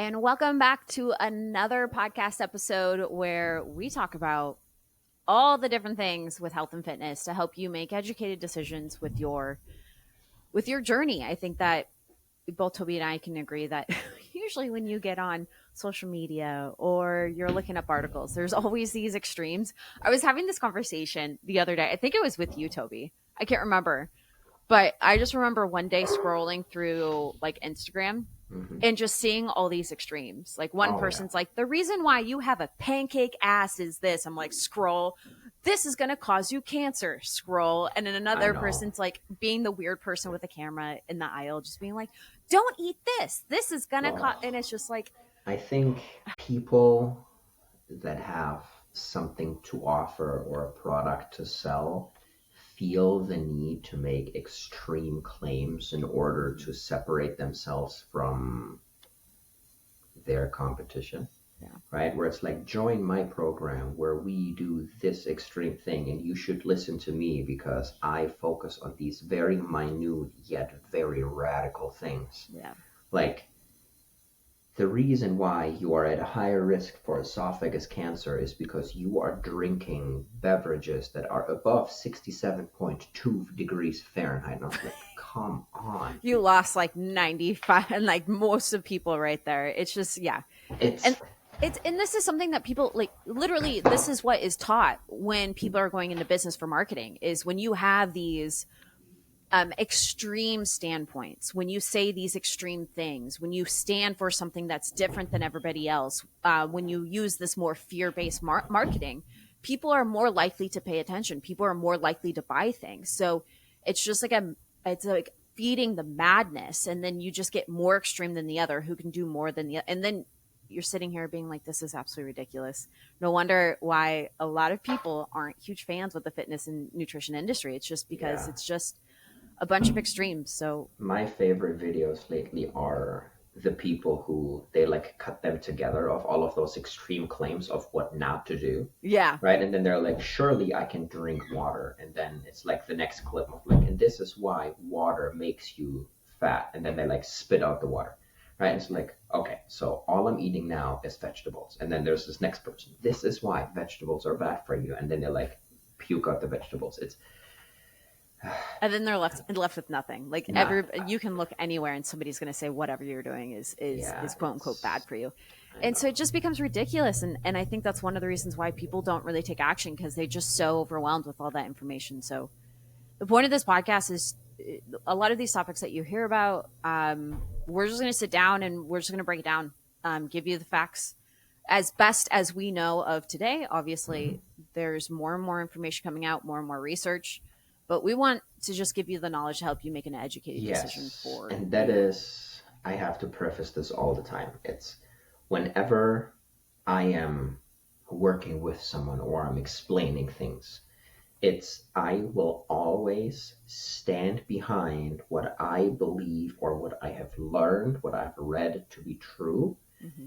And welcome back to another podcast episode where we talk about all the different things with health and fitness to help you make educated decisions with your journey. I think that both Toby and I can agree that usually when you get on social media or you're looking up articles, there's always these extremes. I was having this conversation the other day. I think it was with you, Toby. I can't remember. But I just remember one day scrolling through like Instagram and just seeing all these extremes. Like one person's like, the reason why you have a pancake ass is this. I'm like, scroll. This is going to cause you cancer. Scroll. And then another person's like being the weird person with a camera in the aisle, just being like, don't eat this. This is going to cause. And it's just like, I think people that have something to offer or a product to sell feel the need to make extreme claims in order to separate themselves from their competition. Yeah. Right? Where it's like, join my program where we do this extreme thing and you should listen to me because I focus on these very minute yet very radical things. Yeah. Like, the reason why you are at a higher risk for esophagus cancer is because you are drinking beverages that are above 67.2 degrees Fahrenheit. And I was like, come on. You lost like 95 and like most of people right there. It's just, yeah. And this is something that people like literally this is what is taught when people are going into business for marketing is when you have these extreme standpoints, when you say these extreme things, when you stand for something that's different than everybody else, when you use this more fear-based marketing, people are more likely to pay attention. People are more likely to buy things. So it's just like it's like feeding the madness, and then you just get more extreme than the other who can do more than the, and then you're sitting here being like, this is absolutely ridiculous. No wonder why a lot of people aren't huge fans with the fitness and nutrition industry. It's just because it's just a bunch of extremes. So my favorite videos lately are the people who they like cut them together of all of those extreme claims of what not to do. Yeah. Right. And then they're like, surely I can drink water. And then it's like the next clip of like, and this is why water makes you fat. And then they like spit out the water. Right. And it's like, okay, so all I'm eating now is vegetables. And then there's this next person. This is why vegetables are bad for you. And then they like puke out the vegetables. It's and then they're left with nothing. Like you can look anywhere and somebody's going to say whatever you're doing is quote unquote bad for you. And so it just becomes ridiculous. And I think that's one of the reasons why people don't really take action, because they're just so overwhelmed with all that information. So the point of this podcast is a lot of these topics that you hear about, we're just going to sit down and we're just going to break it down, give you the facts as best as we know of today. Obviously, there's more and more information coming out, more and more research, but we want to just give you the knowledge to help you make an educated decision for. And that is, I have to preface this all the time. It's whenever I am working with someone or I'm explaining things, I will always stand behind what I believe or what I have learned, what I've read to be true.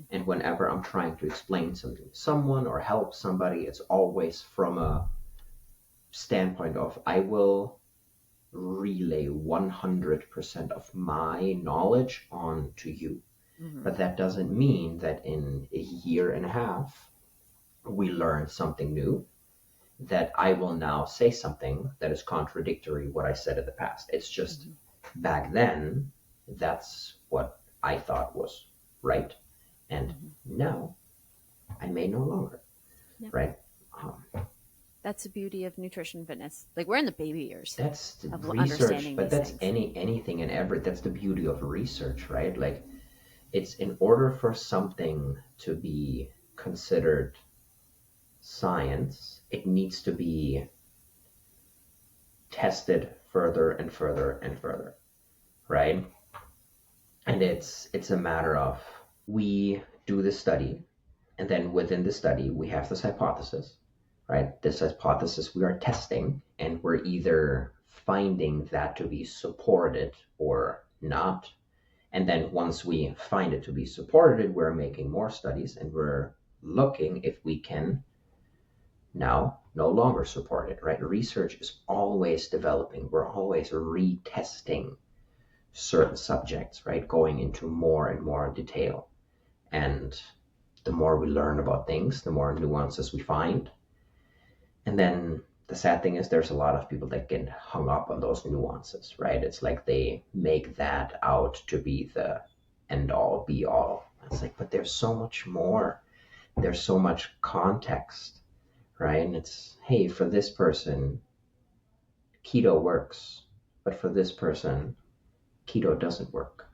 And whenever I'm trying to explain something to someone or help somebody, it's always from a standpoint of I will relay 100% of my knowledge on to you. But that doesn't mean that in a year and a half we learn something new, that I will now say something that is contradictory what I said in the past. It's just back then, that's what I thought was right. And now I may no longer. Yep. Right? That's the beauty of nutrition fitness. Like, we're in the baby years. That's the research, but that's anything and everything. That's the beauty of research, right? Like, it's in order for something to be considered science, it needs to be tested further and further and further, right? And it's a matter of, we do the study, and then within the study we have this hypothesis, right? This hypothesis we are testing, and we're either finding that to be supported or not. And then once we find it to be supported, we're making more studies and we're looking if we can now no longer support it, right? Research is always developing. We're always retesting certain subjects, right? Going into more and more detail. And the more we learn about things, the more nuances we find. And then the sad thing is there's a lot of people that get hung up on those nuances, right? It's like they make that out to be the end all be all. It's like, but there's so much more. There's so much context, right? And it's, hey, for this person, keto works, but for this person, keto doesn't work,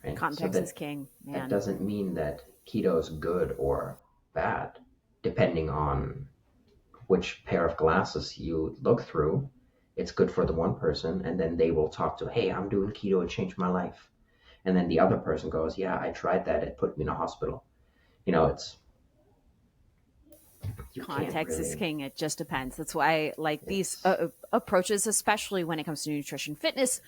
right? So Context is king, that man. doesn't mean that keto is good or bad, depending on which pair of glasses you look through. It's good for the one person, and then they will talk to, hey, I'm doing keto, it changed my life. And then the other person goes, yeah, I tried that, it put me in a hospital. It's, you can't Context is really, king. It just depends. That's why, like, these it's, approaches, especially when it comes to nutrition fitness,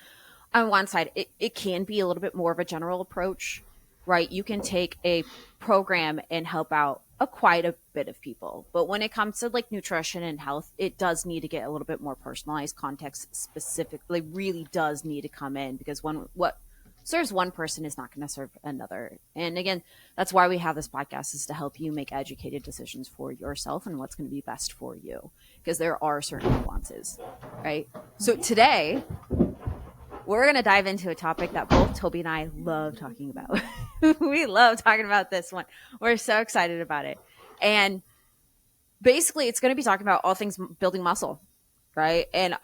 on one side, it can be a little bit more of a general approach, right? You can take a program and help out quite a bit of people. But when it comes to like nutrition and health, it does need to get a little bit more personalized. Context specifically really does need to come in, because what serves one person is not going to serve another. And again, that's why we have this podcast, is to help you make educated decisions for yourself and what's going to be best for you, because there are certain nuances, right? So today we're going to dive into a topic that both Toby and I love talking about. We love talking about this one. We're so excited about it. And basically, it's going to be talking about all things building muscle, right? And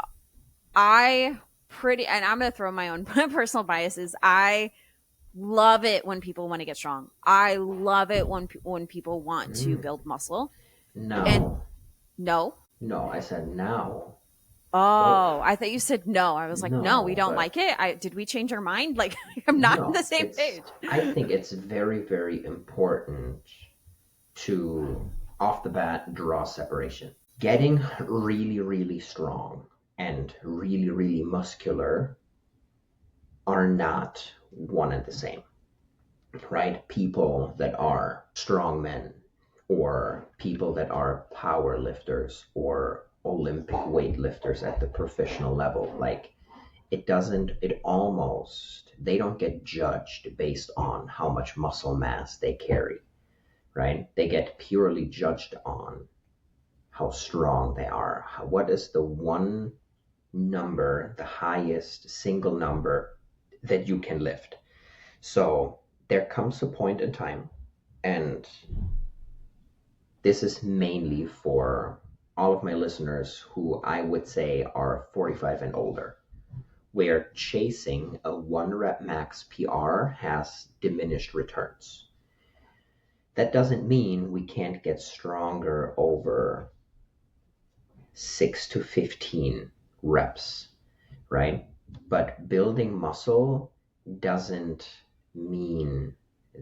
I'm going to throw my own personal biases. I love it when people want to get strong. I love it when people want to mm, build muscle. And no, no. no, I said now. Oh, Oh, I thought you said no. I was like, no, we no, don't but like it. Did we change our mind? Like, I'm not on the no, same page. I think it's very, very important to, off the bat, draw separation. Getting really, really strong and really, really muscular are not one and the same, right? People that are strong men, or people that are power lifters or Olympic weightlifters at the professional level, like, they don't get judged based on how much muscle mass they carry, right? They get purely judged on how strong they are. What is the one number, the highest single number that you can lift? So there comes a point in time, and this is mainly for all of my listeners who I would say are 45 and older, where chasing a 1 rep max PR has diminished returns. That doesn't mean we can't get stronger over 6 to 15 reps, right? But building muscle doesn't mean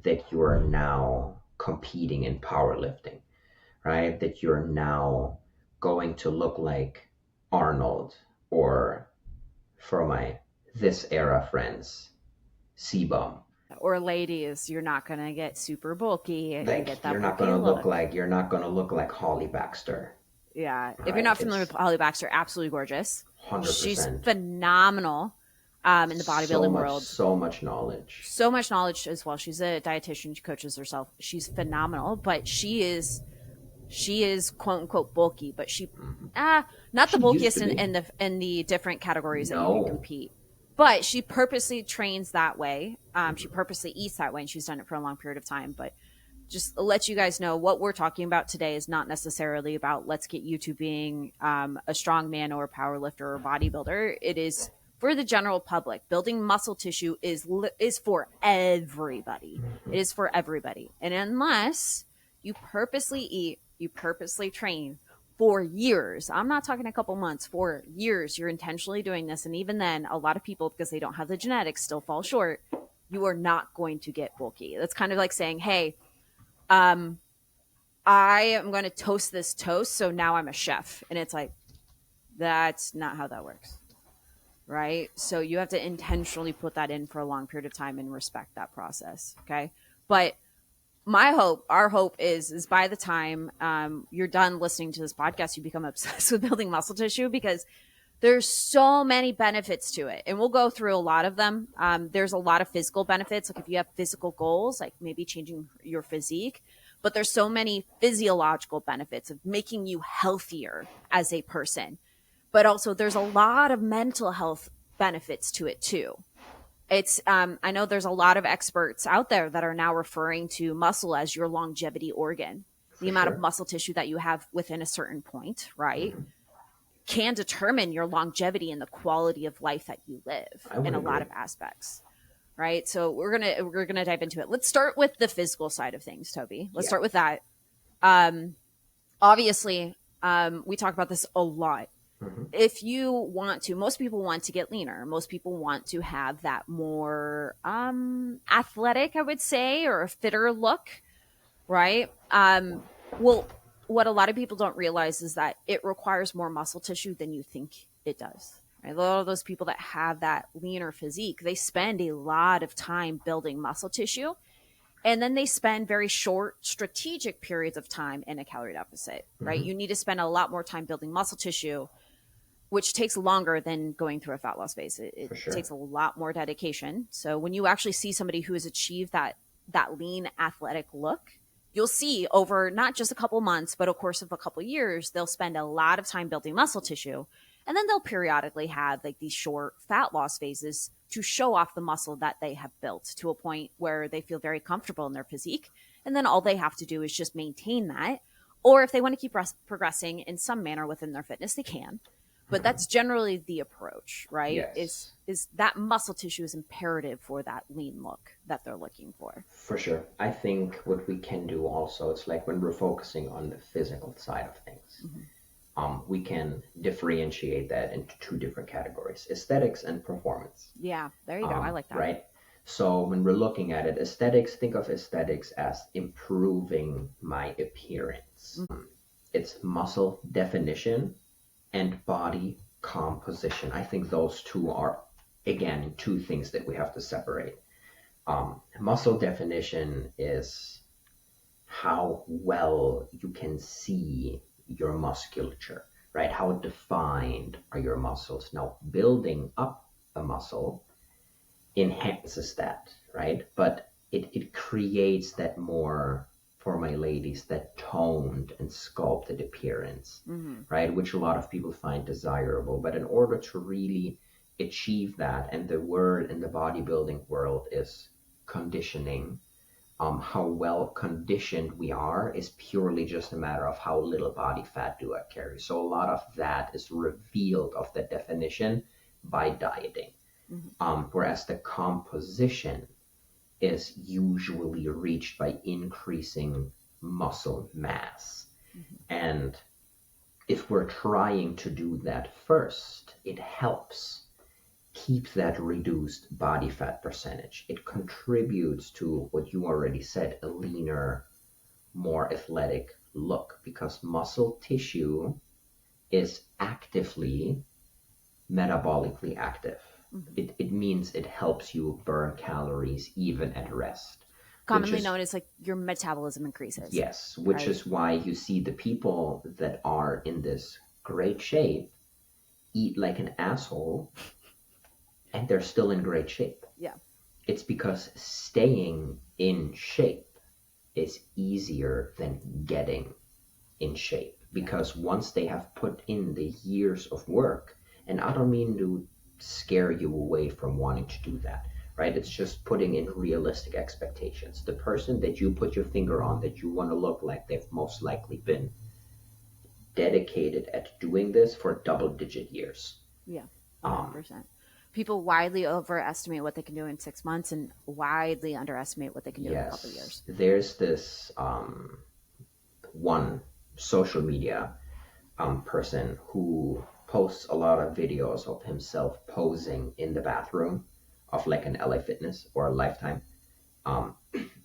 that you are now competing in powerlifting, right? That you're now going to look like Arnold, or, for my this era friends, Sebum. Or ladies, you're not going to get super bulky and Like, get that bulky look. you're not gonna look like Holly Baxter, Yeah. If you're right? not familiar with Holly Baxter, absolutely gorgeous. She's 100%. phenomenal in the bodybuilding world. So much knowledge. So much knowledge as well. She's a dietitian. She coaches herself. She's phenomenal, but she is quote unquote bulky, but not the She used bulkiest to be. In the different categories that you can No. compete. But she purposely trains that way. She purposely eats that way, and she's done it for a long period of time. But just let you guys know, what we're talking about today is not necessarily about let's get you to being a strong man or a power lifter or a bodybuilder. It is for the general public. Building muscle tissue is for everybody. It is for everybody. And unless you purposely eat, you purposely train for years, I'm not talking a couple months, for years, you're intentionally doing this. And even then, a lot of people, because they don't have the genetics, still fall short. You are not going to get bulky. That's kind of like saying, hey, I am going to toast this toast, so now I'm a chef. And it's like, that's not how that works, right? So you have to intentionally put that in for a long period of time and respect that process, okay? But our hope is by the time you're done listening to this podcast, you become obsessed with building muscle tissue, because There's so many benefits to it, and we'll go through a lot of them. There's a lot of physical benefits, like if you have physical goals, like maybe changing your physique, but there's so many physiological benefits of making you healthier as a person. But also there's a lot of mental health benefits to it too. It's I know there's a lot of experts out there that are now referring to muscle as your longevity organ. The For amount of sure. muscle tissue that you have within a certain point, right, Hmm. can determine your longevity and the quality of life that you live I would in a lot agree. of aspects. Right. So we're gonna dive into it. Let's start with the physical side of things, Toby. Let's Yeah. start with that. Um, Obviously, we talk about this a lot. Hmm. If you want to, most people want to get leaner. Most people want to have that more athletic, I would say, or a fitter look, right? Well, what a lot of people don't realize is that it requires more muscle tissue than you think it does. Right? A lot of those people that have that leaner physique, they spend a lot of time building muscle tissue, and then they spend very short strategic periods of time in a calorie deficit, right? Hmm. You need to spend a lot more time building muscle tissue, which takes longer than going through a fat loss phase. It For sure. takes a lot more dedication. So when you actually see somebody who has achieved that lean athletic look, you'll see over not just a couple months, but a course of a couple years, they'll spend a lot of time building muscle tissue. And then they'll periodically have like these short fat loss phases to show off the muscle that they have built to a point where they feel very comfortable in their physique. And then all they have to do is just maintain that. Or if they want to keep progressing in some manner within their fitness, they can, but Hmm. that's generally the approach, right? is Yes. is that muscle tissue is imperative for that lean look that they're looking for. For sure. I think what we can do also, it's like when we're focusing on the physical side of things, Hmm. we can differentiate that into two different categories: aesthetics and performance. Yeah, there you go, I like that. Right? So when we're looking at it, aesthetics, think of aesthetics as improving my appearance. Mm-hmm. It's muscle definition and body composition. I think those two are, again, two things that we have to separate. Muscle definition is how well you can see your musculature, right? How defined are your muscles? Now, building up a muscle enhances that, right? But it creates that more, for my ladies, that toned and sculpted appearance, Mm-hmm. right? Which a lot of people find desirable. But in order to really achieve that, and the word in the bodybuilding world is conditioning, how well conditioned we are is purely just a matter of how little body fat do I carry. So a lot of that is revealed of the definition by dieting. Mm-hmm. Whereas the composition is usually reached by increasing muscle mass. Mm-hmm. And if we're trying to do that first, it helps keep that reduced body fat percentage. It contributes to what you already said, a leaner, more athletic look, because muscle tissue is actively metabolically active. Mm-hmm. It means it helps you burn calories even at rest, which Commonly is, known as like your metabolism increases, yes, which right? is why you see the people that are in this great shape eat like an asshole and they're still in great shape. Yeah. It's because staying in shape is easier than getting in shape. Yeah. Because once they have put in the years of work, and I don't mean to scare you away from wanting to do that, right? It's just putting in realistic expectations. The person that you put your finger on that you want to look like, they've most likely been dedicated at doing this for double-digit years. Yeah, Um, 100%. People widely overestimate what they can do in 6 months and widely underestimate what they can do in a couple of yes, years. there's this one social media person who posts a lot of videos of himself posing in the bathroom of like an LA Fitness or a Lifetime. Um,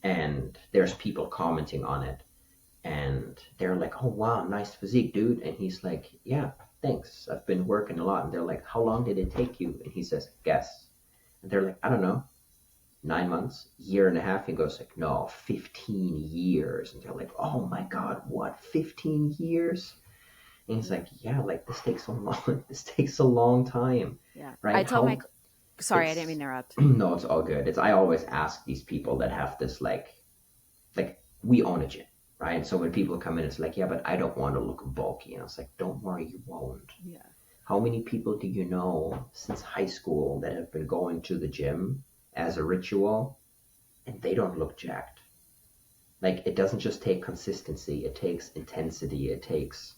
and there's people commenting on it, and they're like, "Oh wow, nice physique, dude." And he's like, "Yeah, thanks. I've been working a lot." And they're like, "How long did it take you?" And he says, "Guess." And they're like, "I don't know, 9 months, year and a half." He goes like, "No, 15 years." And they're like, "Oh my God, what? 15 years?" And he's like, yeah, like this takes a long, this takes a long time, Yeah. I right? tell my, How sorry, I didn't mean it's to interrupt. no, it's all good. It's I always ask these people that have this like we own a gym, right? So when people come in, it's like, yeah, but I don't want to look bulky, and I was like, don't worry, you won't. Yeah. How many people do you know since high school that have been going to the gym as a ritual and they don't look jacked? Like it doesn't just take consistency, it takes intensity, it takes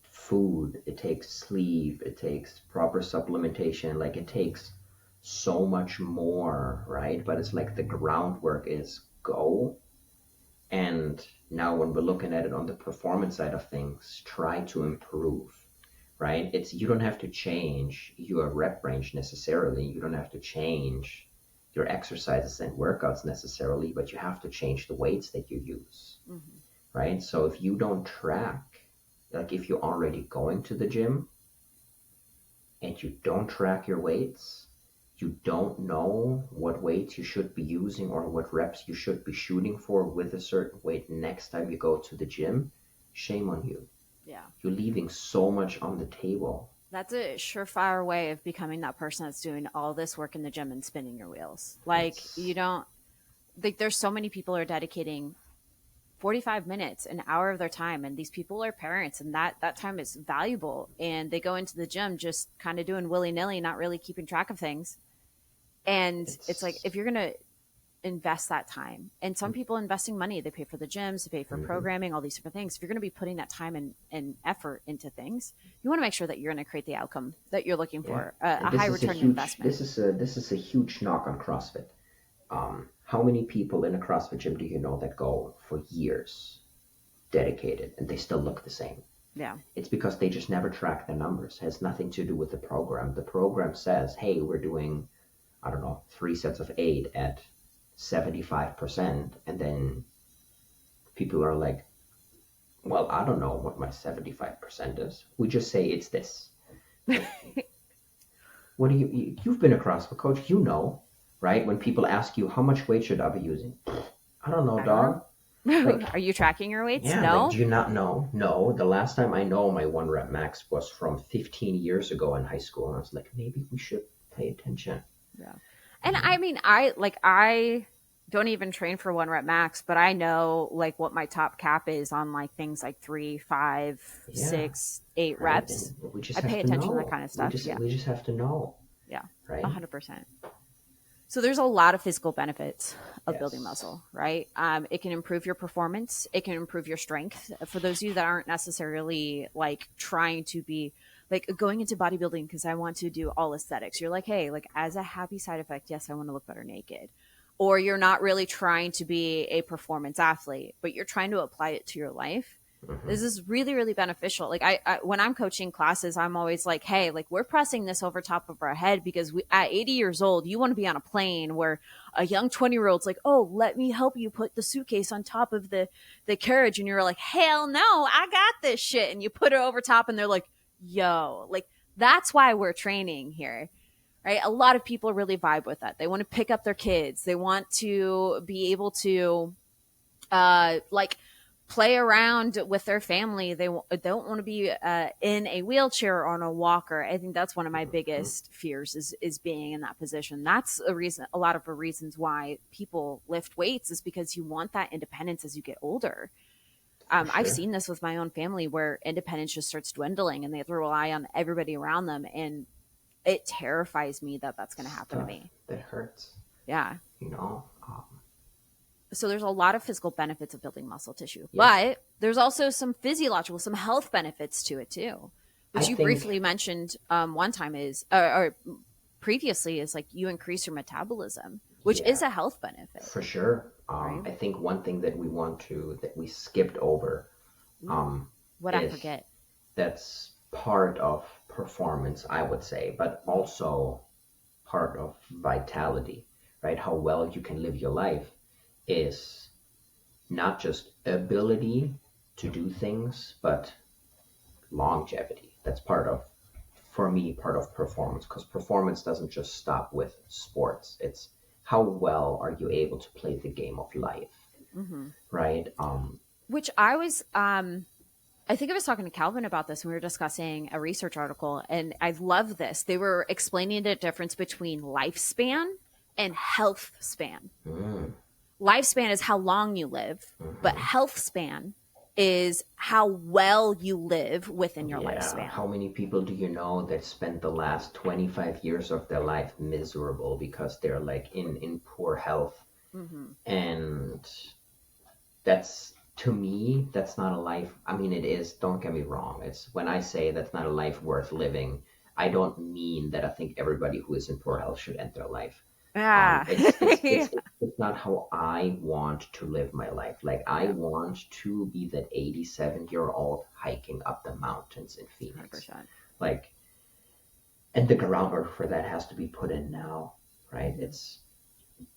food, it takes sleep, it takes proper supplementation, like it takes so much more, right? But it's like the groundwork is go. And now when we're looking at it on the performance side of things, try to improve, right? It's you don't have to change your rep range necessarily. You don't have to change your exercises and workouts necessarily, but you have to change the weights that you use, Mm-hmm. right? So if you don't track, like if you're already going to the gym and you don't track your weights, you don't know what weights you should be using or what reps you should be shooting for with a certain weight next time you go to the gym, shame on you. Yeah. You're leaving so much on the table. That's a surefire way of becoming that person that's doing all this work in the gym and spinning your wheels. Like, you It's don't, like, there's so many people are dedicating 45 minutes, an hour of their time. And these people are parents, and that time is valuable. And they go into the gym just kind of doing willy nilly, not really keeping track of things. And it's like, it's if you're going to invest that time, and some people investing money, they pay for the gyms, they pay for mhm. programming, all these different things. If you're going to be putting that time and effort into things, you want to make sure that you're going to create the outcome that you're looking Yeah. for, And a high return on investment. this is a huge knock on CrossFit. How many people in a CrossFit gym do you know that go for years dedicated and they still look the same? Yeah. It's because they just never track their numbers. It has nothing to do with the program. The program says, hey, we're doing, I don't know, 3 sets of 8 at 75%. And then people are like, well, I don't know what my 75% is. We just say it's this. Like, what do you've been a CrossFit coach, you know, right? When people ask you, how much weight should I be using? I don't know, I don't dog. know. Like, Are you tracking your weights? yeah, like, do No. you not know? No, the last time I know my one rep max was from 15 years ago in high school. And I was like, maybe we should pay attention, Yeah. you And know? I mean, I don't even train for one rep max, but I know like what my top cap is on like things like 3, 5, Yeah, 6, 8 right. reps. And we just I have pay to attention to that know. kind of stuff. Yeah. We just have to know, Yeah. right? 100%. So there's a lot of physical benefits of building Yes. muscle, right? It can improve your performance. It can improve your strength. For those of you that aren't necessarily like trying to be like going into bodybuilding because I want to do all aesthetics. You're like, hey, like as a happy side effect, yes, I want to look better naked. Or you're not really trying to be a performance athlete, but you're trying to apply it to your life. Hmm. This is really, really beneficial. Like I when I'm coaching classes, I'm always like, hey, like we're pressing this over top of our head because we, at 80 years old, you want to be on a plane where a young 20-year-old's like, oh, let me help you put the suitcase on top of the carriage. And you're like, hell no, I got this shit. And you put it over top and they're like, yo, like that's why we're training here. Right. A lot of people really vibe with that. They want to pick up their kids. They want to be able to like play around with their family. They don't want to be in a wheelchair or on a walker. I think that's one of my Hmm. biggest fears is being in that position. That's a reason. A lot of the reasons why people lift weights is because you want that independence as you get older. For I've sure. seen this with my own family where independence just starts dwindling and they have to rely on everybody around them, and it terrifies me that that's going to happen to Stuff me. that hurts, Yeah. you know? So there's a lot of physical benefits of building muscle tissue, Yes. but there's also some physiological, some health benefits to it too, I which you think briefly mentioned one time is, or previously is like you increase your metabolism, which yeah, is a health benefit, for sure. right? I think one thing that that we skipped over, Ooh, um, what I is forget. that's part of performance, I would say, but also part of vitality, right? How well you can live your life is not just ability to do things, but longevity. That's part of, for me, part of performance, because performance doesn't just stop with sports. It's how well are you able to play the game of life, Hmm. right? Which I was I think I was talking to Calvin about this when we were discussing a research article, and I love this. They were explaining the difference between lifespan and health span. Mm, Lifespan is how long you live, but health span is how well you live within your yeah. lifespan. How many people do you know that spent the last 25 years of their life miserable because they're like in poor health? Mm-hmm. And that's, to me, that's not a life. I mean, it is, don't get me wrong. It's when I say that's not a life worth living, I don't mean that I think everybody who is in poor health should end their life. Yeah. Yeah. It's not how I want to live my life. Like I Yeah. want to be that 87-year-old hiking up the mountains in Phoenix. 100%. Like, and the groundwork for that has to be put in now, right? It's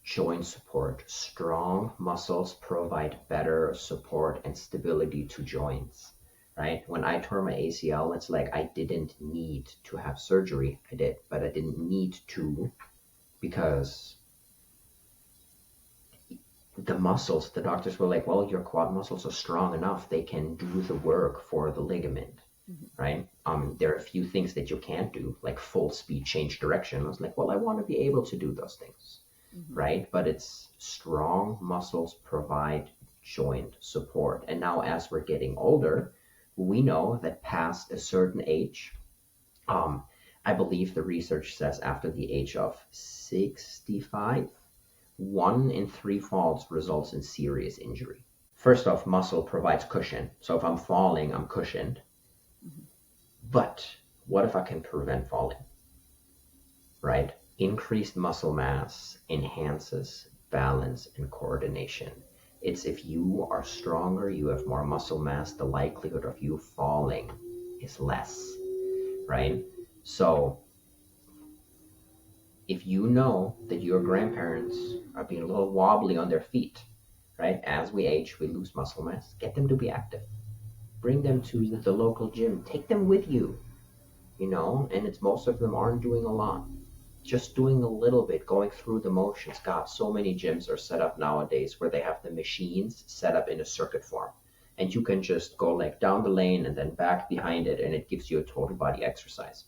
joint support. Strong muscles provide better support and stability to joints, right? When I tore my ACL, it's like I didn't need to have surgery. I did, but I didn't need to because the muscles, the doctors were like, well, your quad muscles are strong enough. They can do the work for the ligament, Mm-hmm. right? There are a few things that you can't do, like full speed change direction. I was like, well, I want to be able to do those things, Mm-hmm. right? But it's strong muscles provide joint support. And now, as we're getting older, we know that past a certain age, um, I believe the research says after the age of 65, 1 in 3 falls results in serious injury. First off, muscle provides cushion. So if I'm falling, I'm cushioned. Mm-hmm. But what if I can prevent falling, right? Increased muscle mass enhances balance and coordination. It's if you are stronger, you have more muscle mass, the likelihood of you falling is less, right? So if you know that your grandparents are being a little wobbly on their feet, right? As we age, we lose muscle mass. Get them to be active. Bring them to the local gym. Take them with you, and it's most of them aren't doing a lot. Just doing a little bit, going through the motions. God, so many gyms are set up nowadays where they have the machines set up in a circuit form. And you can just go like down the lane and then back behind it, and it gives you a total body exercise.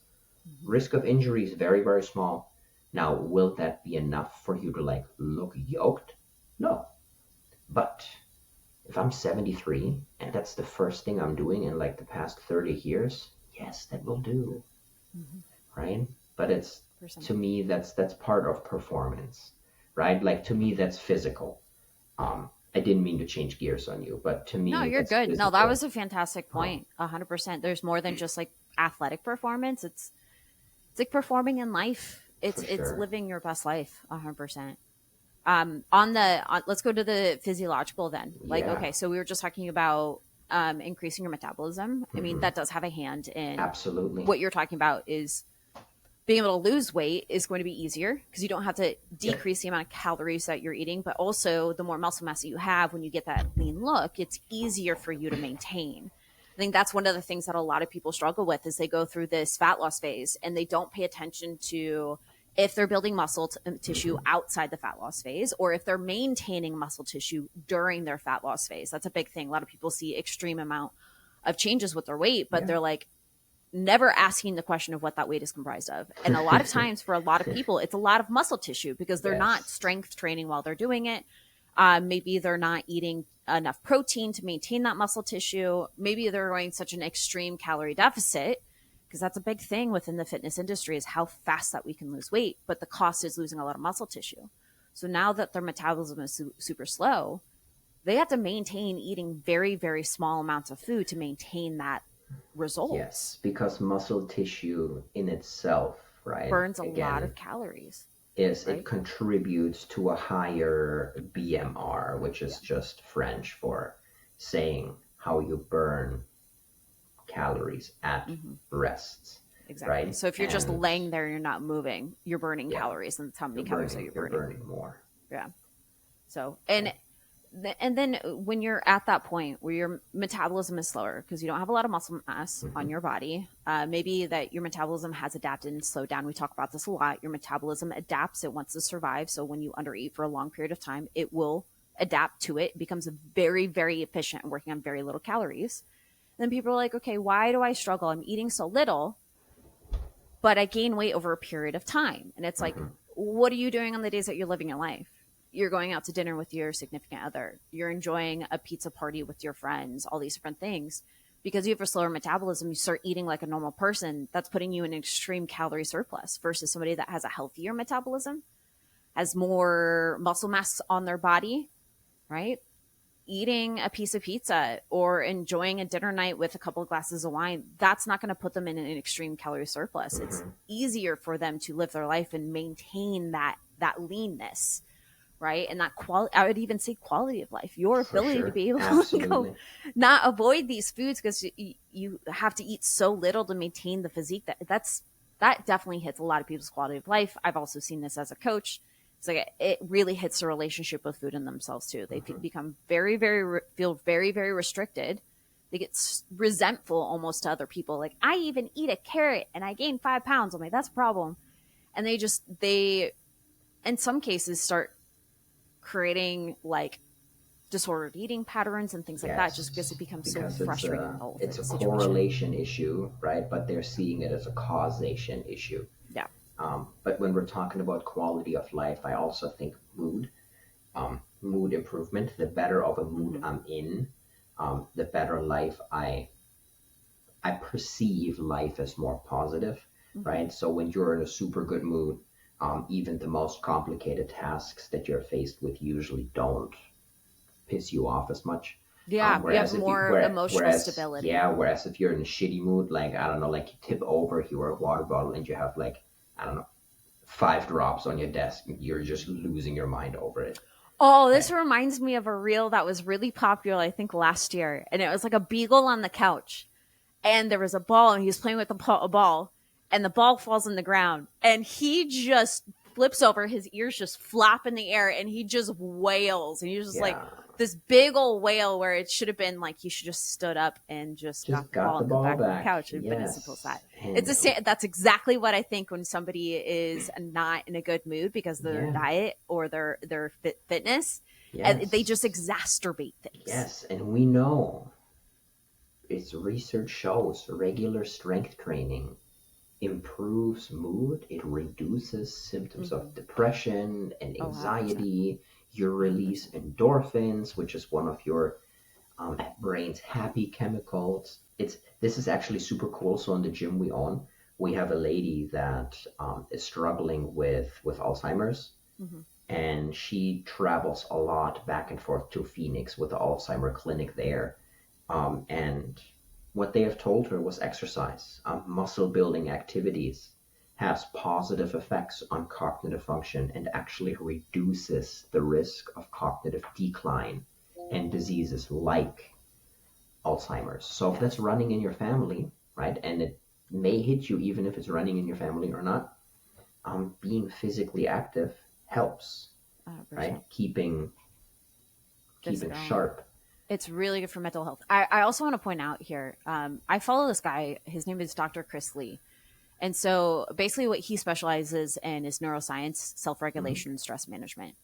Mm-hmm. Risk of injury is very, very small. Now, will that be enough for you to like look yoked? No. But if I'm 73 and that's the first thing I'm doing in like the past 30 years, yes, that will do, Mm-hmm. right? But it's, Percent. to me, that's part of performance, right? Like to me, that's physical. I didn't mean to change gears on you, but to No, me, you're that's good. No, that physical. was a fantastic Um, point. 100%. There's more than just like athletic performance. It's like performing in life. for It's sure. living your best life. 100%. Let's go to the physiological then. Like, Yeah. okay, so we were just talking about increasing your metabolism. I mean, Hmm. that does have a hand in Absolutely. what you're talking about. Is being able to lose weight is going to be easier because you don't have to Yep. decrease the amount of calories that you're eating, but also the more muscle mass that you have when you get that lean look, it's easier for you to maintain. I think that's one of the things that a lot of people struggle with is they go through this fat loss phase and they don't pay attention to if they're building tissue Hmm. outside the fat loss phase or if they're maintaining muscle tissue during their fat loss phase. That's a big thing. A lot of people see extreme amount of changes with their weight, but Yeah. they're like, never asking the question of what that weight is comprised of. And a lot of times for a lot of people, it's a lot of muscle tissue because they're not Yes. strength training while they're doing it. Maybe they're not eating enough protein to maintain that muscle tissue. Maybe they're going such an extreme calorie deficit because that's a big thing within the fitness industry is how fast that we can lose weight. But the cost is losing a lot of muscle tissue. So now that their metabolism is super slow, they have to maintain eating very, very small amounts of food to maintain that results. Yes, because muscle tissue in itself, right? Burns a lot Again, of calories, is it right? contributes to a higher BMR, which Yeah. is just French for saying how you burn calories at Hmm. rests, Exactly. right? So if you're just And laying there, you're not moving, you're burning yeah, calories, and that's how many you're calories that burning you're you're burning. burning more. Yeah. So Yeah. and then when you're at that point where your metabolism is slower because you don't have a lot of muscle mass on Hmm. your body, maybe that your metabolism has adapted and slowed down. We talk about this a lot. Your metabolism adapts; it wants to survive. So when you undereat for a long period of time, it will adapt to it. It becomes very, very efficient and working on very little calories. Then people are like, okay, why do I struggle? I'm eating so little, but I gain weight over a period of time. And it's like, Mm-hmm. what are you doing on the days that you're living your life? You're going out to dinner with your significant other. You're enjoying a pizza party with your friends, all these different things. Because you have a slower metabolism, you start eating like a normal person. That's putting you in an extreme calorie surplus versus somebody that has a healthier metabolism, has more muscle mass on their body, right? Eating a piece of pizza or enjoying a dinner night with a couple of glasses of wine, that's not going to put them in an extreme calorie surplus. It's Mm-hmm. easier for them to live their life and maintain that leanness, right? And that quality, I would even say quality of life, your For ability to sure. be able to go Absolutely. not avoid these foods because you have to eat so little to maintain the physique that definitely hits a lot of people's quality of life. I've also seen this as a coach. It's like it really hits the relationship with food and themselves too. They Mm-hmm. become feel very, very restricted. They get resentful almost to other people. Like, I even eat a carrot and I gain 5 pounds. I'm like, that's a problem. And they in some cases start creating like disordered eating patterns and things like that just because it Yes, becomes so because frustrating the whole it's a situation. correlation issue, right? But they're seeing it as a causation issue. Yeah. But when we're talking about quality of life, I also think mood improvement. The better of a mood Mm-hmm. I'm in, the better life I perceive life as more positive, Mm-hmm. right? So when you're in a super good mood, even the most complicated tasks that you're faced with usually don't piss you off as much. Yeah, you have Whereas if you more emotional stability. whereas if you're in a shitty mood, like I don't know, like you tip over your water bottle and you have like I don't know 5 drops on your desk, you're just losing your mind over it. Oh, this Right? reminds me of a reel that was really popular, I think, last year. And it was like a beagle on the couch. And there was a ball, and he was playing with a ball. And the ball falls on the ground. And he just flips over. His ears just flap in the air. And he just wails. And he's just like Yeah, this big old wail where it should have been like he should just stood up and just got just the ball got the and go ball back on the back. couch. But as simple as that. Yes, and That's exactly what I think when somebody is not in a good mood because of their yeah, diet or their fitness, and they yes, just exacerbate things. yes, and we know its research shows regular strength training improves mood, it reduces symptoms Mm-hmm. of depression and Oh, 100%. anxiety. You release 100%. endorphins, which is one of your brain's happy chemicals. This is actually super cool. So in the gym we own, we have a lady that is struggling with Alzheimer's, Mm-hmm. and she travels a lot back and forth to Phoenix with the Alzheimer clinic there. And what they have told her was exercise, muscle building activities has positive effects on cognitive function and actually reduces the risk of cognitive decline and diseases like Alzheimer's. So if that's Yes. running in your family, right, and it may hit you even if it's running in your family or not, being physically active helps, right? 100%. Gets Keeping going. sharp. It's really good for mental health. I also want to point out here, I follow this guy. His name is Dr. Chris Lee. And so basically what he specializes in is neuroscience, Mm-hmm. self-regulation, and stress management.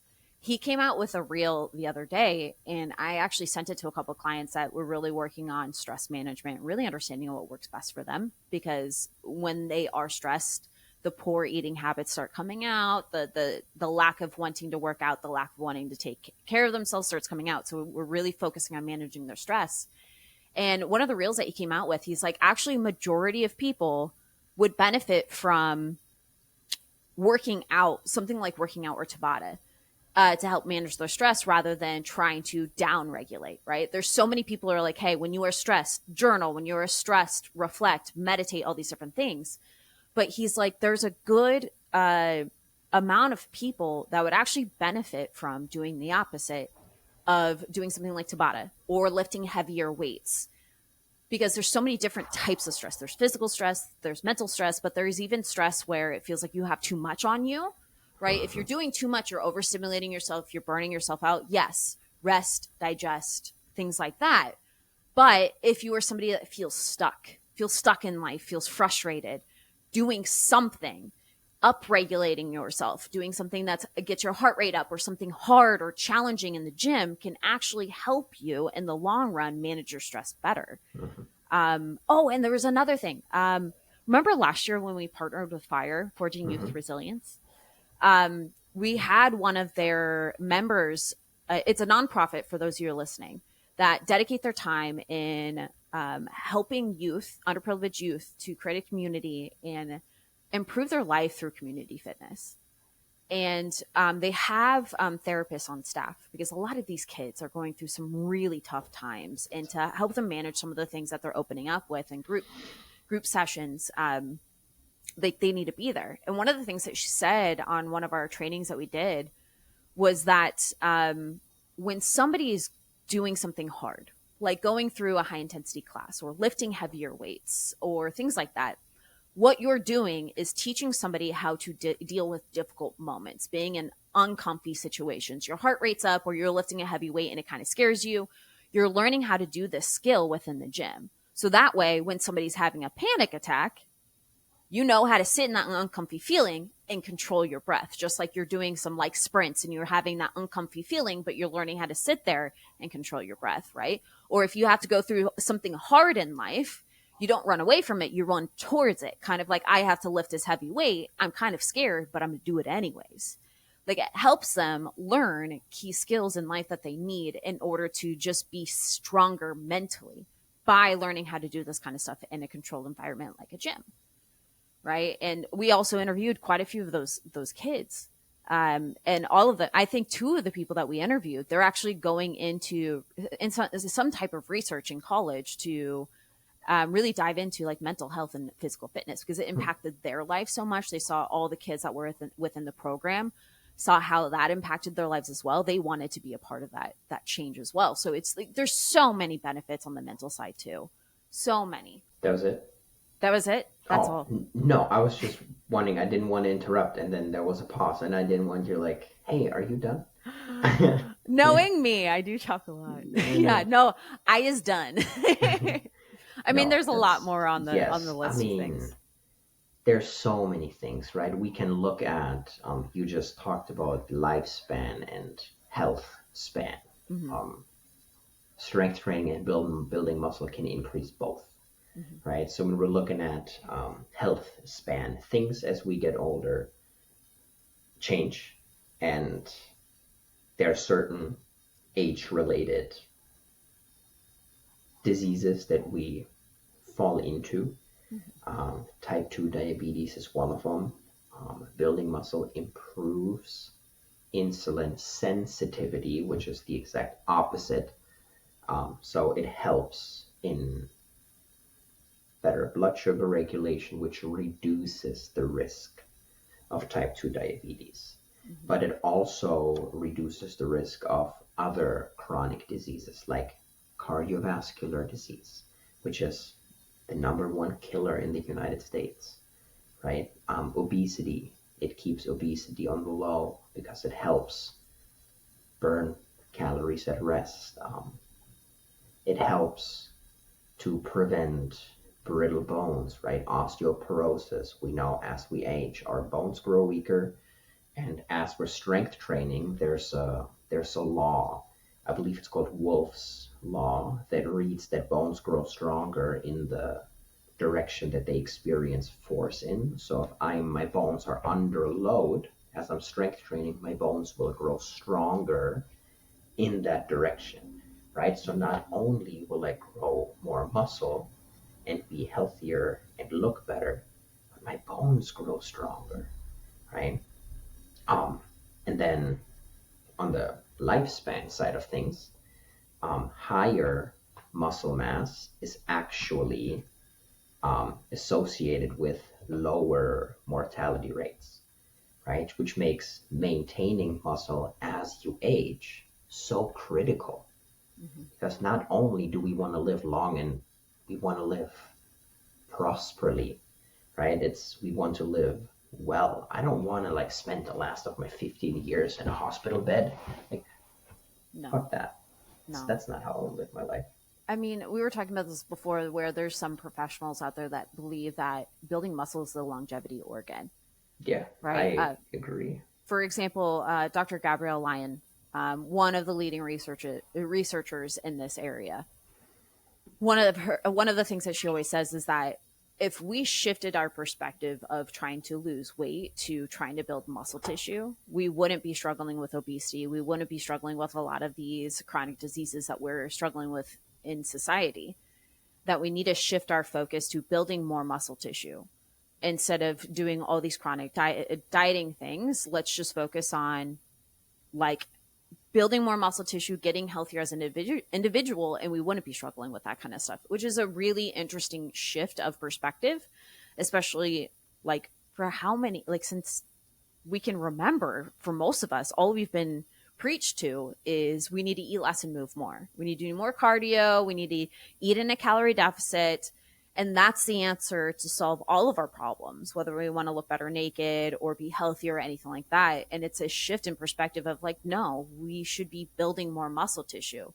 He came out with a reel the other day, and I actually sent it to a couple of clients that were really working on stress management, really understanding what works best for them. Because when they are stressed, the poor eating habits start coming out, the lack of wanting to work out, the lack of wanting to take care of themselves starts coming out. So we're really focusing on managing their stress. And one of the reels that he came out with, he's like, actually, majority of people would benefit from working out, something like working out or Tabata, to help manage their stress rather than trying to down regulate, right? There's so many people who are like, hey, when you are stressed, journal. When you are stressed, reflect, meditate, all these different things. But he's like, there's a good amount of people that would actually benefit from doing the opposite of doing something like Tabata or lifting heavier weights because there's so many different types of stress. There's physical stress, there's mental stress, but there's even stress where it feels like you have too much on you, right? If you're Mm-hmm. doing too much, you're overstimulating yourself, you're burning yourself out. Yes, rest, digest, things like that. But if you are somebody that feels stuck in life, feels frustrated, doing something, upregulating yourself, doing something that's gets your heart rate up or something hard or challenging in the gym can actually help you in the long run manage your stress better. Mm-hmm. Oh, and there was another thing. Remember last year when we partnered with Fire, Forging Mm-hmm. Youth Resilience? We had one of their members, it's a nonprofit for those of you who are listening, that dedicate their time in helping youth, underprivileged youth, to create a community and improve their life through community fitness. And they have therapists on staff because a lot of these kids are going through some really tough times, and to help them manage some of the things that they're opening up with in group sessions, they need to be there. And one of the things that she said on one of our trainings that we did was that when somebody is doing something hard, like going through a high intensity class or lifting heavier weights or things like that, what you're doing is teaching somebody how to deal with difficult moments, being in uncomfy situations. Your heart rate's up or you're lifting a heavy weight and it kind of scares you. You're learning how to do this skill within the gym. So that way, when somebody's having a panic attack, you know how to sit in that uncomfy feeling and control your breath, just like you're doing some like sprints and you're having that uncomfy feeling, but you're learning how to sit there and control your breath, right? Or if you have to go through something hard in life, you don't run away from it, you run towards it. Kind of like, I have to lift this heavy weight. I'm kind of scared, but I'm going to do it anyways. Like, it helps them learn key skills in life that they need in order to just be stronger mentally by learning how to do this kind of stuff in a controlled environment like a gym. Right. And we also interviewed quite a few of those kids. And all of the, I think two of the people that we interviewed, they're actually going into in some type of research in college to really dive into like mental health and physical fitness, because it impacted their life so much. They saw all the kids that were within the program, saw how that impacted their lives as well. They wanted to be a part of that change as well. So it's like, there's so many benefits on the mental side too. So many. That was it. That was it. That's all. No, I was just wondering. I didn't want to interrupt, and then there was a pause, and I didn't want you like, "Hey, are you done?" Knowing me, I do talk a lot. Yeah, no, I is done. I mean, No, there's a lot more on the yes. list of things. There's so many things, right? We can look at. You just talked about lifespan and health span. Mm-hmm. Strength training and building muscle can increase both. Mm-hmm. Right? So when we're looking at health span, things as we get older change, and there are certain age-related diseases that we fall into. Type 2 diabetes is one of them. Building muscle improves insulin sensitivity, which is the exact opposite. So it helps in better blood sugar regulation, which reduces the risk of type 2 diabetes. Mm-hmm. But it also reduces the risk of other chronic diseases like cardiovascular disease, which is the #1 killer in the United States, right? Obesity, it keeps obesity on the low because it helps burn calories at rest. It helps to prevent brittle bones, right? Osteoporosis. We know as we age, our bones grow weaker, and as we're strength training, there's a law. I believe it's called Wolff's law that reads that bones grow stronger in the direction that they experience force in. So if my bones are under load as I'm strength training, my bones will grow stronger in that direction, right? So not only will I grow more muscle and be healthier and look better, but my bones grow stronger, right? And then on the lifespan side of things, higher muscle mass is actually associated with lower mortality rates, right? Which makes maintaining muscle as you age so critical. Mm-hmm. Because not only do we want to live long, and we want to live prosperly, right? We want to live well. I don't want to like spend the last of my 15 years in a hospital bed. Like, no. Fuck that. No. That's not how I want to live my life. I mean, we were talking about this before, where there's some professionals out there that believe that building muscle is the longevity organ. Yeah, right. I agree. For example, Dr. Gabrielle Lyon, one of the leading researchers in this area, one of the things that she always says is that if we shifted our perspective of trying to lose weight to trying to build muscle tissue, we wouldn't be struggling with obesity. We wouldn't be struggling with a lot of these chronic diseases that we're struggling with in society. That we need to shift our focus to building more muscle tissue instead of doing all these chronic dieting things. Let's just focus on like building more muscle tissue, getting healthier as an individual, and we wouldn't be struggling with that kind of stuff, which is a really interesting shift of perspective, especially like for how many, like since we can remember, for most of us, all we've been preached to is we need to eat less and move more. We need to do more cardio. We need to eat in a calorie deficit. And that's the answer to solve all of our problems, whether we want to look better naked or be healthier or anything like that. And it's a shift in perspective of like, no, we should be building more muscle tissue.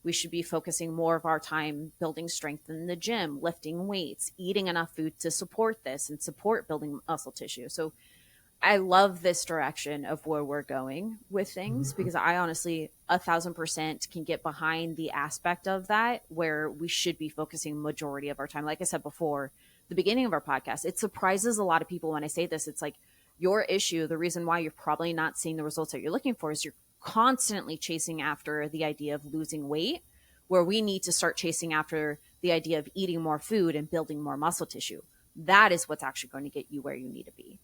We should be focusing more of our time building strength in the gym, lifting weights, eating enough food to support this and support building muscle tissue. So I love this direction of where we're going with things because I honestly 1,000% can get behind the aspect of that where we should be focusing majority of our time. Like I said before, the beginning of our podcast, it surprises a lot of people when I say this. It's like your issue, the reason why you're probably not seeing the results that you're looking for is you're constantly chasing after the idea of losing weight, where we need to start chasing after the idea of eating more food and building more muscle tissue. That is what's actually going to get you where you need to be.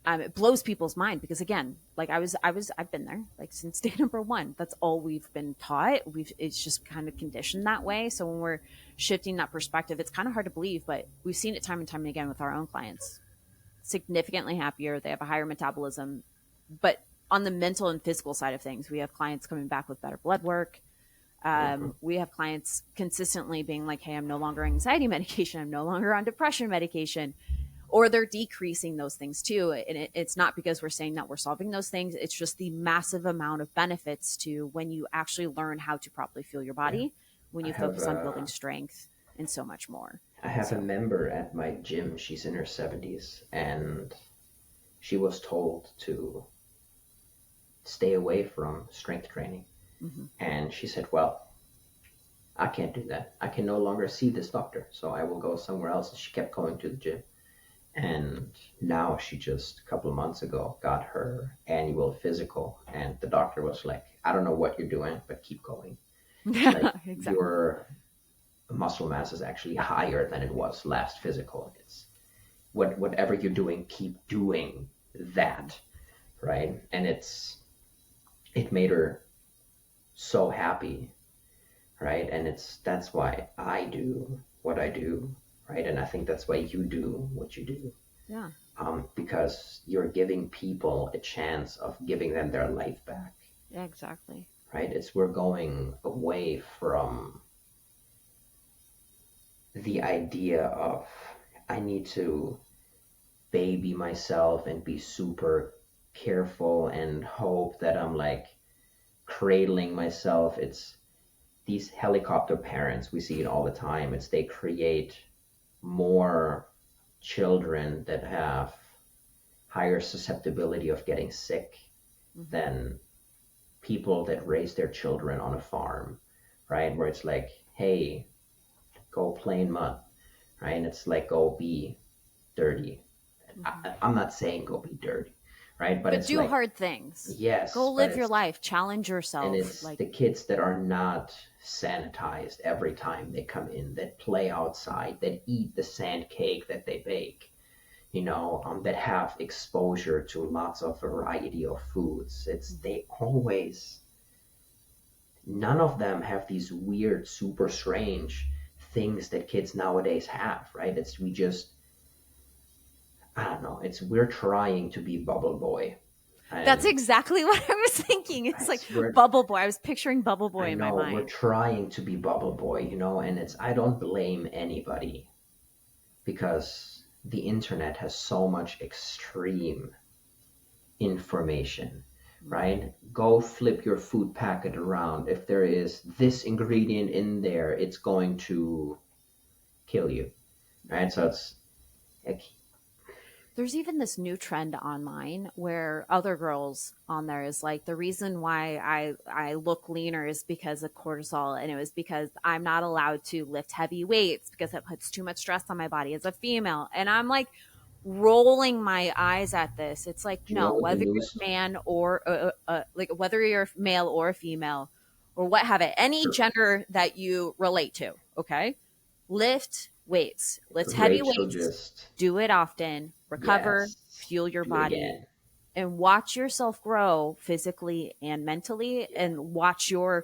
It blows people's mind because again, like I've been there like since day number one. That's all we've been taught. It's just kind of conditioned that way. So when we're shifting that perspective, it's kind of hard to believe, but we've seen it time and time again with our own clients. Significantly happier. They have a higher metabolism, but on the mental and physical side of things, we have clients coming back with better blood work. We have clients consistently being like, hey, I'm no longer on anxiety medication. I'm no longer on depression medication. Or they're decreasing those things too. And it's not because we're saying that we're solving those things. It's just the massive amount of benefits to when you actually learn how to properly fuel your body, when you focus on building strength and so much more. I have a member at my gym. She's in her 70s and she was told to stay away from strength training. Mm-hmm. And she said, well, I can't do that. I can no longer see this doctor, so I will go somewhere else. And she kept going to the gym. And now she just a couple of months ago got her annual physical. And the doctor was like, I don't know what you're doing, but keep going. Like, exactly. Your muscle mass is actually higher than it was last physical. It's whatever you're doing, keep doing that, right? And it made her so happy, right? And that's why I do what I do, right? And I think that's why you do what you do. Yeah. Because you're giving people a chance of giving them their life back. Yeah, exactly. Right? We're going away from the idea of I need to baby myself and be super careful and hope that I'm like cradling myself. It's these helicopter parents, we see it all the time. It's they create more children that have higher susceptibility of getting sick than people that raise their children on a farm, right? Where it's like, hey, go play in mud, right? And it's like, go be dirty. I'm not saying go be dirty, right? But it's do like, hard things. Yes. Go live your life. Challenge yourself. And it's like the kids that are not sanitized every time they come in, that play outside, that eat the sand cake that they bake, that have exposure to lots of variety of foods. None of them have these weird, super strange things that kids nowadays have, right? I don't know. We're trying to be Bubble Boy. That's exactly what I was thinking. It's like Bubble Boy. I was picturing Bubble Boy in my mind. We're trying to be Bubble Boy, and I don't blame anybody because the internet has so much extreme information, right? Go flip your food packet around. If there is this ingredient in there, it's going to kill you, right? So it's like, There's even this new trend online where other girls on there is like, the reason why I look leaner is because of cortisol, and it was because I'm not allowed to lift heavy weights because it puts too much stress on my body as a female. And I'm like rolling my eyes at this. It's like, Do you know no, what the whether you're news? a man or like whether you're a male or a female or what have it, any gender that you relate to, okay? Lift weights, lift heavy Rachel weights, just, do it often, recover, yes, fuel your do it body, again. and watch yourself grow physically and mentally, Yeah. and watch your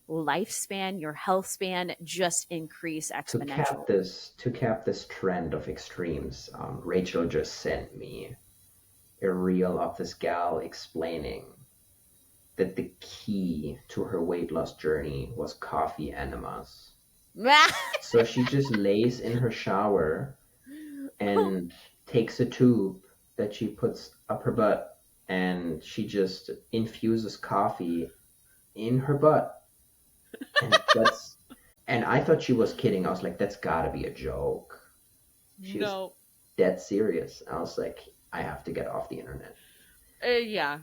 lifespan, your health span just increase exponentially. To cap this trend of extremes, Rachel just sent me a reel of this gal explaining that the key to her weight loss journey was coffee enemas. So she just lays in her shower and takes a tube that she puts up her butt, and she just infuses coffee in her butt. And that's and I thought she was kidding. I was like, that's gotta be a joke. She was No. dead serious. I was like, I have to get off the internet. Yeah.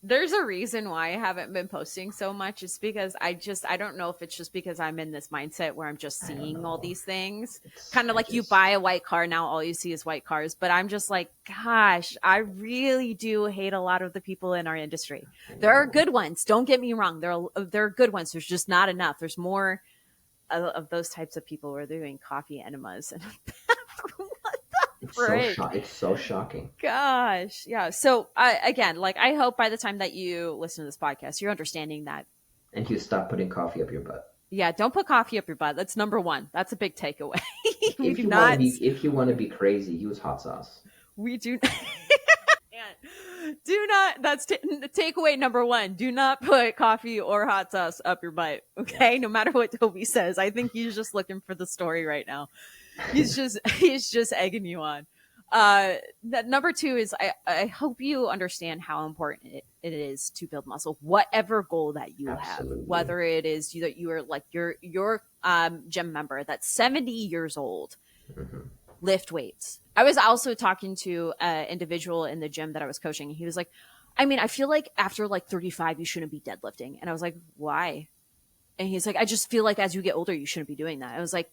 There's a reason why I haven't been posting so much. It's because I don't know if it's just because I'm in this mindset where I'm just I don't seeing all know. these things. It's Kind of I like you just buy a white car, now all you see is white cars. But I'm just like, gosh, I really do hate a lot of the people in our industry. I There are know. good ones. Don't get me wrong. There are good ones. There's just not enough. There's more of those types of people where they're doing coffee enemas. And what the frick? It's so shocking. Gosh, yeah. So again, like I hope by the time that you listen to this podcast, you're understanding that. And you stop putting coffee up your butt. Yeah, don't put coffee up your butt. That's number one. That's a big takeaway. we If do you want to not. be if you want to be crazy, use hot sauce. We do. Do not. That's takeaway number one. Do not put coffee or hot sauce up your butt. Okay, Yes. no matter what Toby says. I think he's just looking for the story right now. He's just egging you on. That number two is I hope you understand how important it is to build muscle, whatever goal that you have, Absolutely. whether it is you that you are like your gym member that's 70 years old, Hmm. lift weights. I was also talking to an individual in the gym that I was coaching. He was like, I mean, I feel like after like 35, you shouldn't be deadlifting. And I was like, why? And he's like, I just feel like as you get older, you shouldn't be doing that. I was like,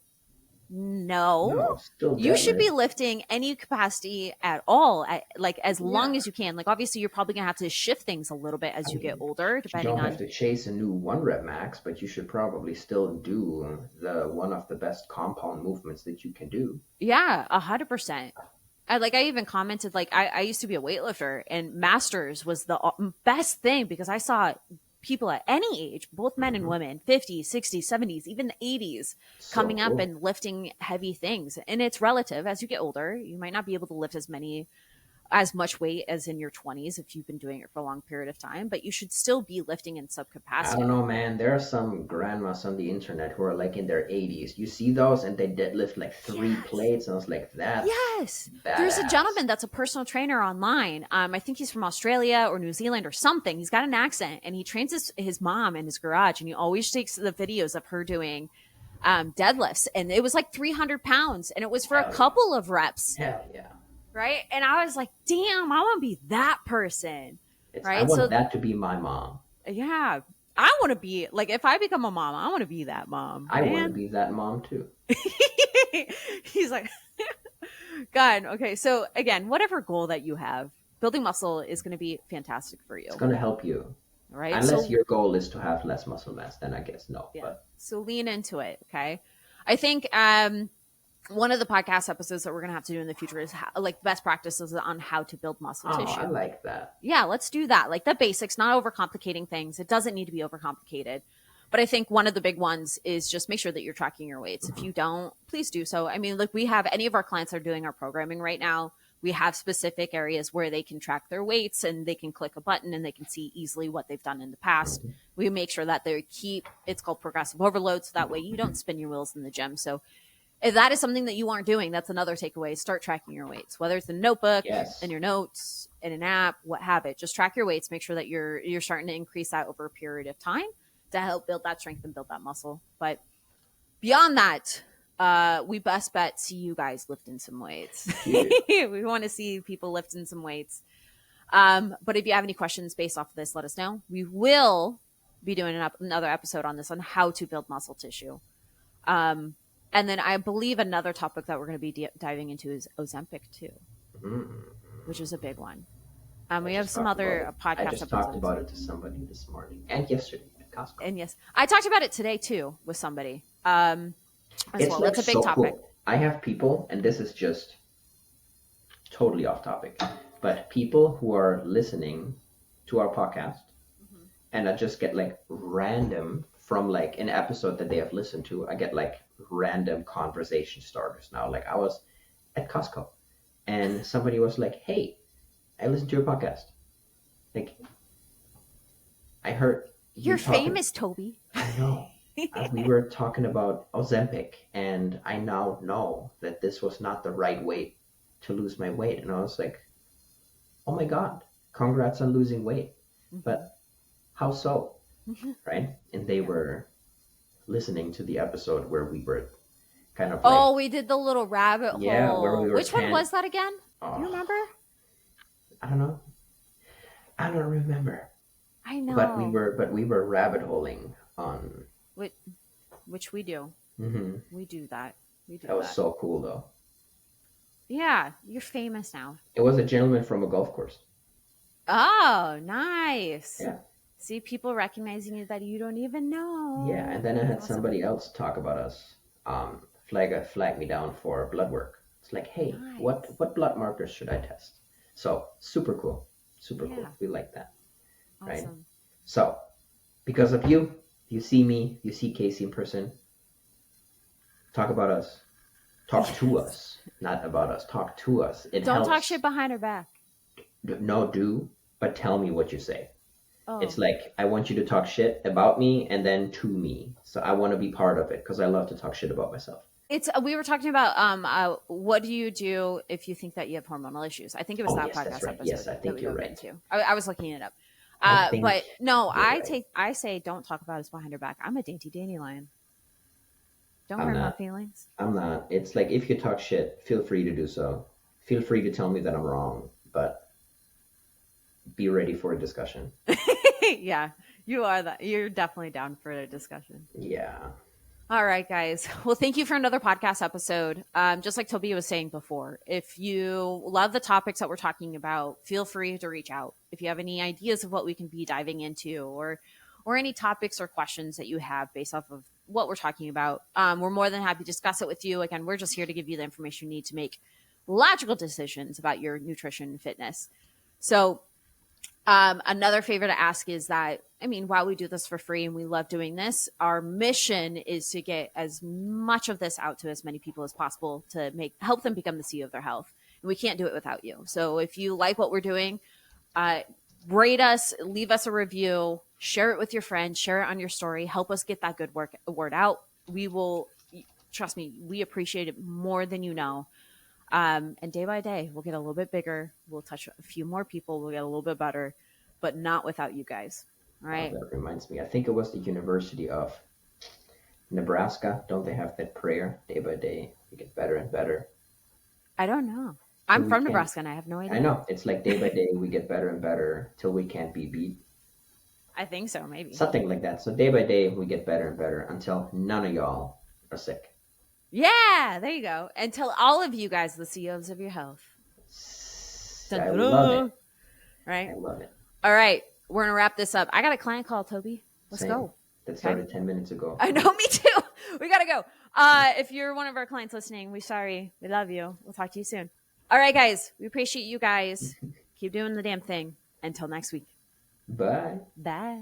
no, No, still you should be deadlift. lifting any capacity at all, like as long Yeah. as you can. Like obviously, you're probably gonna have to shift things a little bit I as you get mean, older, you depending don't have on. to chase a new one rep max, but you should probably still do the one of the best compound movements that you can do. Yeah, 100%. I even commented like I used to be a weightlifter, and masters was the best thing because I saw people at any age, both men and Hmm. women, 50s, 60s, 70s, even the 80s, So coming up cool. and lifting heavy things. And it's relative. As you get older, you might not be able to lift as much weight as in your 20s if you've been doing it for a long period of time, but you should still be lifting in sub I don't capacity. know, man. There are some grandmas on the internet who are like in their 80s. You see those, and they deadlift like three Yes. plates, and I was like, that's Yes. There's a badass. gentleman that's a personal trainer online. I think he's from Australia or New Zealand or something. He's got an accent, and he trains his mom in his garage, and he always takes the videos of her doing deadlifts. And it was like 300 pounds, and it was for a Hell yeah. couple of reps. Hell yeah. Right. And I was like, damn, I want to be that person. I Right. want So, that to be my mom. yeah, I want to be like, if I become a mom, I want to be that mom, I want to man. be that mom too. He's like, God. Okay. So, again, whatever goal that you have, building muscle is going to be fantastic for It's you. gonna help you. Right. Unless So, your goal is to have less muscle mass, then I guess no. yeah. But So lean into it. Okay. I think, one of the podcast episodes that we're going to have to do in the future is like best practices on how to build muscle oh, I tissue. like that. Yeah, let's do that. Like the basics, not overcomplicating things. It doesn't need to be overcomplicated. But I think one of the big ones is just make sure that you're tracking your weights. If Hmm. you don't, please do so. I mean, like we have any of our clients that are doing our programming right now. We have specific areas where they can track their weights and they can click a button and they can see easily what they've done in the past. We make sure that they keep, it's called progressive overload. So that way you don't spin your wheels in the gym. So if that is something that you aren't doing, that's another takeaway. Start tracking your weights, whether it's in a notebook, in Yes. your notes, in an app, what have it. Just track your weights. Make sure that you're starting to increase that over a period of time to help build that strength and build that muscle. But beyond that, we best bet see you guys lifting some weights. Cute. We want to see people lifting some weights. But if you have any questions based off of this, let us know. We will be doing another episode on this on how to build muscle tissue. And then I believe another topic that we're going to be diving into is Ozempic too, which is a big one. We have some other podcasts. I just talked about it to somebody this morning and yesterday at Costco. And yes, I talked about it today too with somebody. As well. Like That's a big topic. Cool. I have people, and this is just totally off topic, but people who are listening to our podcast and I just get like random from like an episode that they have listened to, I get like random conversation starters now. Like I was at Costco and somebody was like, hey, I listened to your podcast. Like I heard you're famous, Toby. I know. We were talking about Ozempic and I now know that this was not the right way to lose my weight. And I was like, oh my God, congrats on losing weight. But how so? Right? And they were listening to the episode where we were kind of like, we did the little rabbit hole. Yeah, where we were Which one was that again? Oh, you remember? I don't know. I don't remember. I know. But we were rabbit holing on which we do. We do that. That was so cool though. Yeah, you're famous now. It was a gentleman from a golf course. Oh, nice. Yeah. See, people recognizing you that you don't even know. Yeah, and then I had somebody else talk about us, flag me down for blood work. It's like, hey, nice. What blood markers should I test? So super cool. Super cool. We like that. Awesome. Right? So because of you see me, you see Casey in person. Talk about us. Talk to us, not about us. Talk to us. It Don't helps. talk shit behind her back. No, but tell me what you say. Oh. It's like, I want you to talk shit about me and then to me. So I want to be part of it because I love to talk shit about myself. We were talking about what do you do if you think that you have hormonal issues? I think it was that podcast episode. Yes, I think you're right. Into. I was looking it up. But no, I say don't talk about us behind her back. I'm a dainty dandelion. Don't hurt my feelings. I'm not. It's like, if you talk shit, feel free to do so. Feel free to tell me that I'm wrong, but be ready for a discussion. Yeah, you are that. You're definitely down for a discussion. Yeah. All right, guys. Well, thank you for another podcast episode. Just like Toby was saying before, if you love the topics that we're talking about, feel free to reach out. If you have any ideas of what we can be diving into or any topics or questions that you have based off of what we're talking about, we're more than happy to discuss it with you. Again, we're just here to give you the information you need to make logical decisions about your nutrition and fitness. So another favor to ask is that, while we do this for free and we love doing this, our mission is to get as much of this out to as many people as possible to help them become the CEO of their health. And we can't do it without you. So if you like what we're doing, rate us, leave us a review, share it with your friends, share it on your story, help us get that good word out. We will, trust me, we appreciate it more than you know. And day by day, we'll get a little bit bigger. We'll touch a few more people. We'll get a little bit better, but not without you guys. All right. That reminds me. I think it was the University of Nebraska. Don't they have that prayer? Day by day, we get better and better. I don't know. I'm from Nebraska and I have no idea. I know. It's like day by day, we get better and better till we can't be beat. I think so, maybe. Something like that. So day by day, we get better and better until none of y'all are sick. Yeah, there you go. Until all of you guys are the CEOs of your health. I love it. Right? I love it. All right. We're going to wrap this up. I got a client call, Toby. Let's go. That started 10 minutes ago. I know, me too. We got to go. If you're one of our clients listening, we're sorry. We love you. We'll talk to you soon. All right, guys. We appreciate you guys. Keep doing the damn thing. Until next week. Bye. Bye.